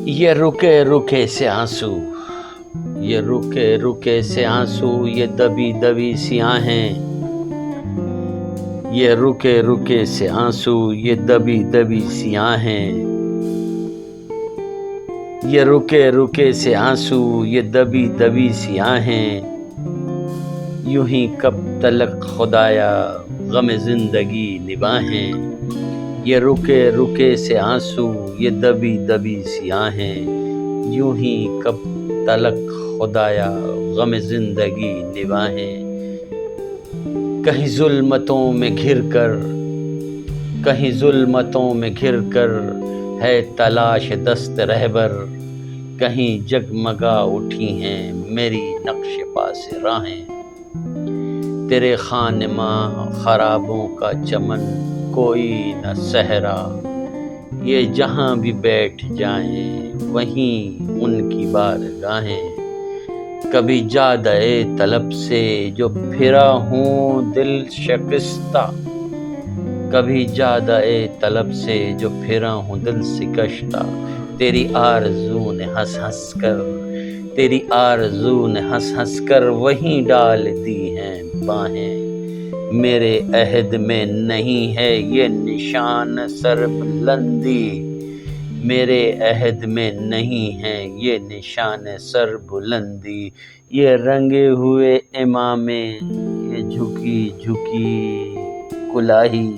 یہ رکے رکے سے آنسو، یہ رکے رکے سے آنسو، یہ دبی دبی سی آہیں، یہ رکے رکے سے آنسو، یہ دبی دبی سی آہیں، یہ رکے رکے سے آنسو، یہ دبی دبی سی آہیں، یوں ہی کب تلک خدایا غم زندگی نباہیں، یہ رکے رکے سے آنسو، یہ دبی دبی سی آہیں، یوں ہی کب تلک خدایا غم زندگی نباہیں، کہیں ظلمتوں میں گھر کر، کہیں ظلمتوں میں گھر کر ہے تلاش دست رہبر، کہیں جگمگا اٹھی ہیں میری نقش پاس راہیں، تیرے خانماں خرابوں کا چمن کوئی نہ صحرا، یہ جہاں بھی بیٹھ جائیں وہیں ان کی بارگاہیں، کبھی جادۂ طلب سے جو پھرا ہوں دل شکستہ، کبھی جادۂ طلب سے جو پھرا ہوں دل شکستہ، تیری آرزو نے ہنس ہنس کر، تیری آرزو نے ہنس ہنس کر وہیں ڈال دی ہیں باہیں، میرے عہد میں نہیں ہے یہ نشان سر بلندی، میرے عہد میں نہیں ہے یہ نشان سر بلندی، یہ رنگے ہوئے امامے، یہ جھکی جھکی کلاہی،